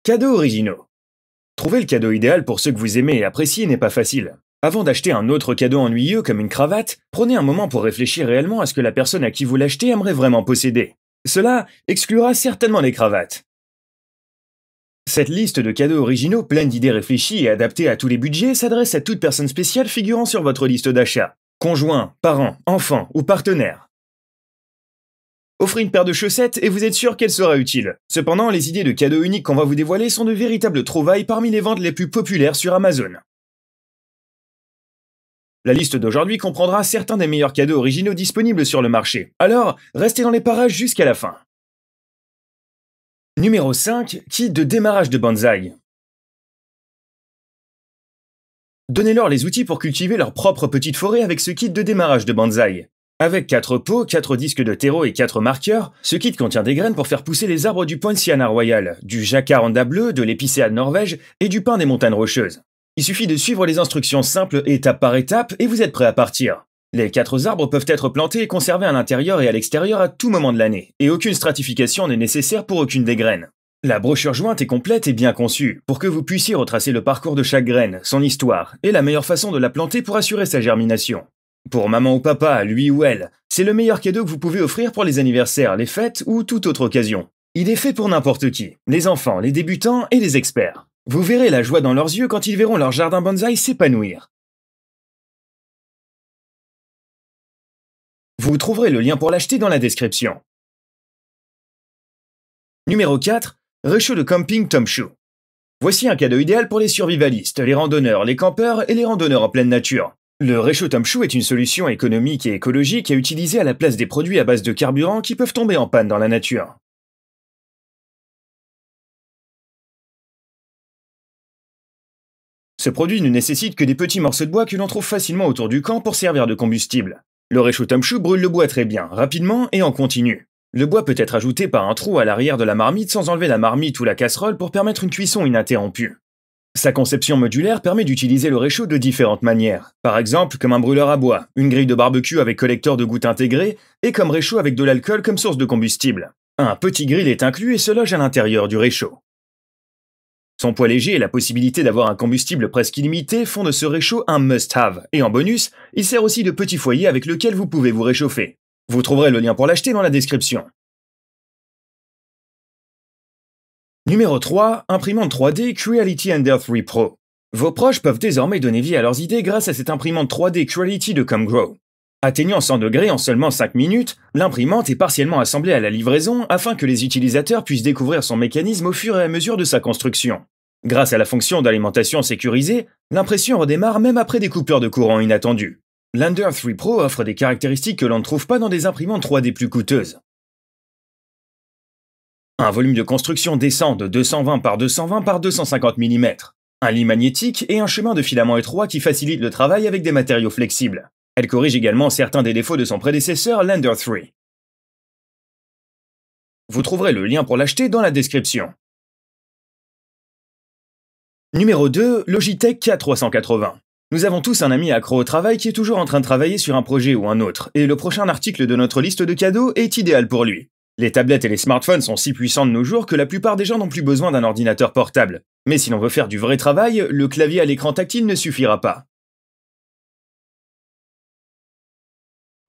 Cadeaux originaux. Trouver le cadeau idéal pour ceux que vous aimez et appréciez n'est pas facile. Avant d'acheter un autre cadeau ennuyeux comme une cravate, prenez un moment pour réfléchir réellement à ce que la personne à qui vous l'achetez aimerait vraiment posséder. Cela exclura certainement les cravates. Cette liste de cadeaux originaux pleine d'idées réfléchies et adaptées à tous les budgets s'adresse à toute personne spéciale figurant sur votre liste d'achat. Conjoint, parents, enfants ou partenaires. Offrez une paire de chaussettes et vous êtes sûr qu'elle sera utile. Cependant, les idées de cadeaux uniques qu'on va vous dévoiler sont de véritables trouvailles parmi les ventes les plus populaires sur Amazon. La liste d'aujourd'hui comprendra certains des meilleurs cadeaux originaux disponibles sur le marché. Alors, restez dans les parages jusqu'à la fin. Numéro 5. Kit de démarrage de bonsaï. Donnez-leur les outils pour cultiver leur propre petite forêt avec ce kit de démarrage de bonsaï. Avec 4 pots, 4 disques de terreau et 4 marqueurs, ce kit contient des graines pour faire pousser les arbres du poinciana royal, du jacaranda bleu, de l'épicéa de Norvège et du pin des montagnes rocheuses. Il suffit de suivre les instructions simples étape par étape et vous êtes prêt à partir. Les 4 arbres peuvent être plantés et conservés à l'intérieur et à l'extérieur à tout moment de l'année, et aucune stratification n'est nécessaire pour aucune des graines. La brochure jointe est complète et bien conçue, pour que vous puissiez retracer le parcours de chaque graine, son histoire, et la meilleure façon de la planter pour assurer sa germination. Pour maman ou papa, lui ou elle, c'est le meilleur cadeau que vous pouvez offrir pour les anniversaires, les fêtes ou toute autre occasion. Il est fait pour n'importe qui, les enfants, les débutants et les experts. Vous verrez la joie dans leurs yeux quand ils verront leur jardin bonsaï s'épanouir. Vous trouverez le lien pour l'acheter dans la description. Numéro 4. Réchaud de camping Tomshoe. Voici un cadeau idéal pour les survivalistes, les randonneurs, les campeurs et les randonneurs en pleine nature. Le réchaud Tomshoe est une solution économique et écologique à utiliser à la place des produits à base de carburant qui peuvent tomber en panne dans la nature. Ce produit ne nécessite que des petits morceaux de bois que l'on trouve facilement autour du camp pour servir de combustible. Le réchaud Tomshoe brûle le bois très bien, rapidement et en continu. Le bois peut être ajouté par un trou à l'arrière de la marmite sans enlever la marmite ou la casserole pour permettre une cuisson ininterrompue. Sa conception modulaire permet d'utiliser le réchaud de différentes manières. Par exemple, comme un brûleur à bois, une grille de barbecue avec collecteur de gouttes intégré, et comme réchaud avec de l'alcool comme source de combustible. Un petit grill est inclus et se loge à l'intérieur du réchaud. Son poids léger et la possibilité d'avoir un combustible presque illimité font de ce réchaud un must-have, et en bonus, il sert aussi de petit foyer avec lequel vous pouvez vous réchauffer. Vous trouverez le lien pour l'acheter dans la description. Numéro 3. Imprimante 3D Creality Ender 3 Pro. Vos proches peuvent désormais donner vie à leurs idées grâce à cette imprimante 3D Creality de ComeGrow. Atteignant 100 degrés en seulement 5 minutes, l'imprimante est partiellement assemblée à la livraison afin que les utilisateurs puissent découvrir son mécanisme au fur et à mesure de sa construction. Grâce à la fonction d'alimentation sécurisée, l'impression redémarre même après des coupures de courant inattendues. L'Ender 3 Pro offre des caractéristiques que l'on ne trouve pas dans des imprimantes 3D plus coûteuses. Un volume de construction décent de 220 par 220 par 250 mm, un lit magnétique et un chemin de filament étroit qui facilite le travail avec des matériaux flexibles. Elle corrige également certains des défauts de son prédécesseur, l'Ender 3. Vous trouverez le lien pour l'acheter dans la description. Numéro 2. Logitech K380. Nous avons tous un ami accro au travail qui est toujours en train de travailler sur un projet ou un autre, et le prochain article de notre liste de cadeaux est idéal pour lui. Les tablettes et les smartphones sont si puissants de nos jours que la plupart des gens n'ont plus besoin d'un ordinateur portable. Mais si l'on veut faire du vrai travail, le clavier à l'écran tactile ne suffira pas.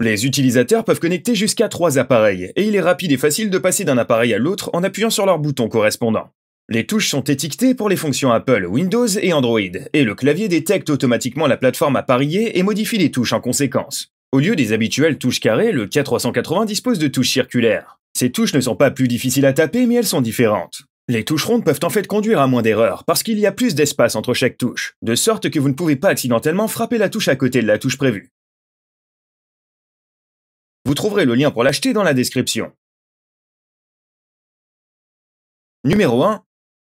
Les utilisateurs peuvent connecter jusqu'à 3 appareils, et il est rapide et facile de passer d'un appareil à l'autre en appuyant sur leur bouton correspondant. Les touches sont étiquetées pour les fonctions Apple, Windows et Android, et le clavier détecte automatiquement la plateforme appareillée et modifie les touches en conséquence. Au lieu des habituelles touches carrées, le K380 dispose de touches circulaires. Ces touches ne sont pas plus difficiles à taper, mais elles sont différentes. Les touches rondes peuvent en fait conduire à moins d'erreurs, parce qu'il y a plus d'espace entre chaque touche, de sorte que vous ne pouvez pas accidentellement frapper la touche à côté de la touche prévue. Vous trouverez le lien pour l'acheter dans la description. Numéro 1.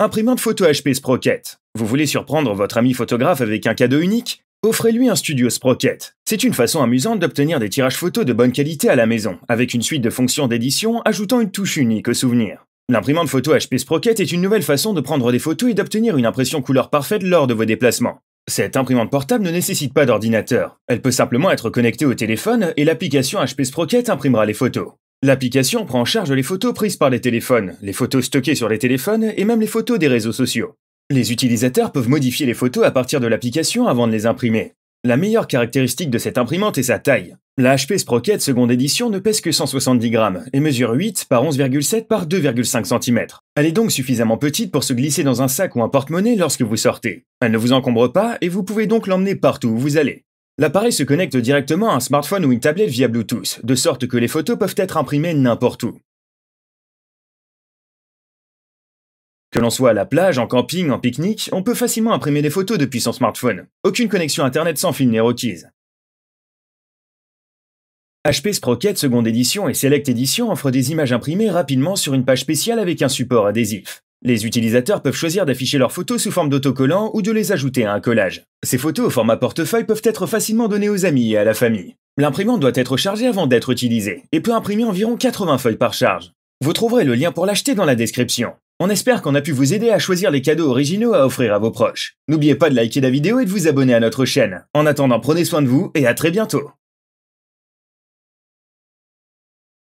Imprimante photo HP Sprocket. Vous voulez surprendre votre ami photographe avec un cadeau unique? Offrez-lui un studio Sprocket. C'est une façon amusante d'obtenir des tirages photos de bonne qualité à la maison, avec une suite de fonctions d'édition ajoutant une touche unique au souvenir. L'imprimante photo HP Sprocket est une nouvelle façon de prendre des photos et d'obtenir une impression couleur parfaite lors de vos déplacements. Cette imprimante portable ne nécessite pas d'ordinateur. Elle peut simplement être connectée au téléphone et l'application HP Sprocket imprimera les photos. L'application prend en charge les photos prises par les téléphones, les photos stockées sur les téléphones et même les photos des réseaux sociaux. Les utilisateurs peuvent modifier les photos à partir de l'application avant de les imprimer. La meilleure caractéristique de cette imprimante est sa taille. La HP Sprocket seconde édition ne pèse que 170 grammes et mesure 8 par 11,7 par 2,5 cm. Elle est donc suffisamment petite pour se glisser dans un sac ou un porte-monnaie lorsque vous sortez. Elle ne vous encombre pas et vous pouvez donc l'emmener partout où vous allez. L'appareil se connecte directement à un smartphone ou une tablette via Bluetooth, de sorte que les photos peuvent être imprimées n'importe où. Que l'on soit à la plage, en camping, en pique-nique, on peut facilement imprimer des photos depuis son smartphone. Aucune connexion internet sans fil n'est requise. HP Sprocket seconde édition et Select Edition offrent des images imprimées rapidement sur une page spéciale avec un support adhésif. Les utilisateurs peuvent choisir d'afficher leurs photos sous forme d'autocollants ou de les ajouter à un collage. Ces photos au format portefeuille peuvent être facilement données aux amis et à la famille. L'imprimante doit être chargée avant d'être utilisée et peut imprimer environ 80 feuilles par charge. Vous trouverez le lien pour l'acheter dans la description. On espère qu'on a pu vous aider à choisir les cadeaux originaux à offrir à vos proches. N'oubliez pas de liker la vidéo et de vous abonner à notre chaîne. En attendant, prenez soin de vous et à très bientôt.